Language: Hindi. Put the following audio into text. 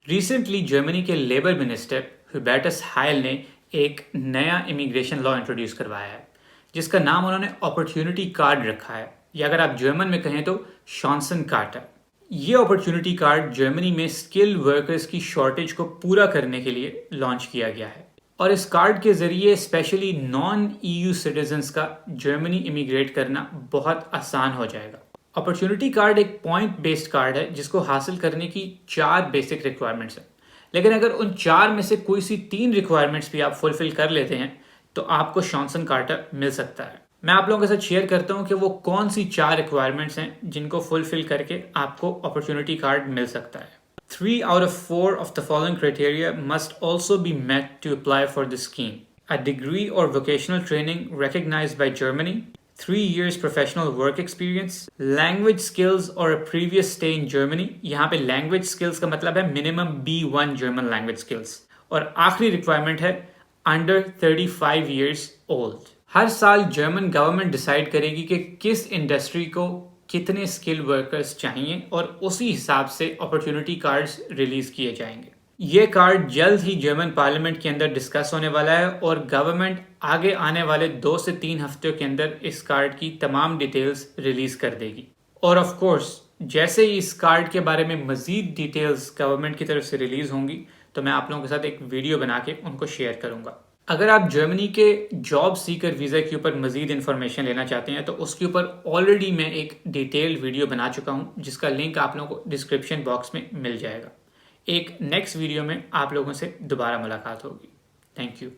रिसेंटली जर्मनी के लेबर मिनिस्टर हुबर्टस हायल ने एक नया इमिग्रेशन लॉ इंट्रोड्यूस करवाया है जिसका नाम उन्होंने अपॉर्चुनिटी कार्ड रखा है, या अगर आप जर्मन में कहें तो शॉन्सन कार्ड है। ये अपॉर्चुनिटी कार्ड जर्मनी में स्किल वर्कर्स की शॉर्टेज को पूरा करने के लिए लॉन्च किया गया है और इस कार्ड के जरिए स्पेशली नॉन ईयू सिटीजन्स का जर्मनी इमिग्रेट करना बहुत आसान हो जाएगा। अपॉर्चुनिटी कार्ड एक पॉइंट बेस्ड कार्ड है जिसको हासिल करने की 4 बेसिक रिक्वायरमेंट्स हैं, लेकिन अगर उन 4 में से कोई सी 3 रिक्वायरमेंट्स भी आप फुलफिल कर लेते हैं तो आपको शॉन्सन कार्ड मिल सकता है। मैं आप लोगों के साथ शेयर करता हूं कि वो कौन सी 4 रिक्वायरमेंट्स हैं जिनको फुलफिल करके आपको अपॉर्चुनिटी कार्ड मिल सकता है। 3 out of 4 of the following criteria must also be met to apply for the scheme. A degree or vocational training recognized by Germany, 3 years professional work experience, language skills or a previous stay in Germany. यहाँ पे language skills का मतलब है minimum B1 German language skills. और आखिरी requirement है under 35 years old. हर साल जर्मन गवर्नमेंट डिसाइड करेगी कि किस इंडस्ट्री को कितने स्किल वर्कर्स चाहिए और उसी हिसाब से अपॉर्चुनिटी कार्ड्स रिलीज किए जाएंगे। ये कार्ड जल्द ही जर्मन पार्लियामेंट के अंदर डिस्कस होने वाला है और गवर्नमेंट आगे आने वाले 2 से 3 हफ्तों के अंदर इस कार्ड की तमाम डिटेल्स रिलीज कर देगी। और ऑफ कोर्स जैसे ही इस कार्ड के बारे में मजीद डिटेल्स गवर्नमेंट की तरफ से रिलीज होंगी तो मैं आप लोगों के साथ एक वीडियो बना के उनको शेयर करूंगा। अगर आप जर्मनी के जॉब सीकर वीज़ा के ऊपर मजीद इन्फॉर्मेशन लेना चाहते हैं तो उसके ऊपर ऑलरेडी मैं एक डिटेल्ड वीडियो बना चुका हूं जिसका लिंक आप लोगों को डिस्क्रिप्शन बॉक्स में मिल जाएगा। एक नेक्स्ट वीडियो में आप लोगों से दोबारा मुलाकात होगी। Thank you.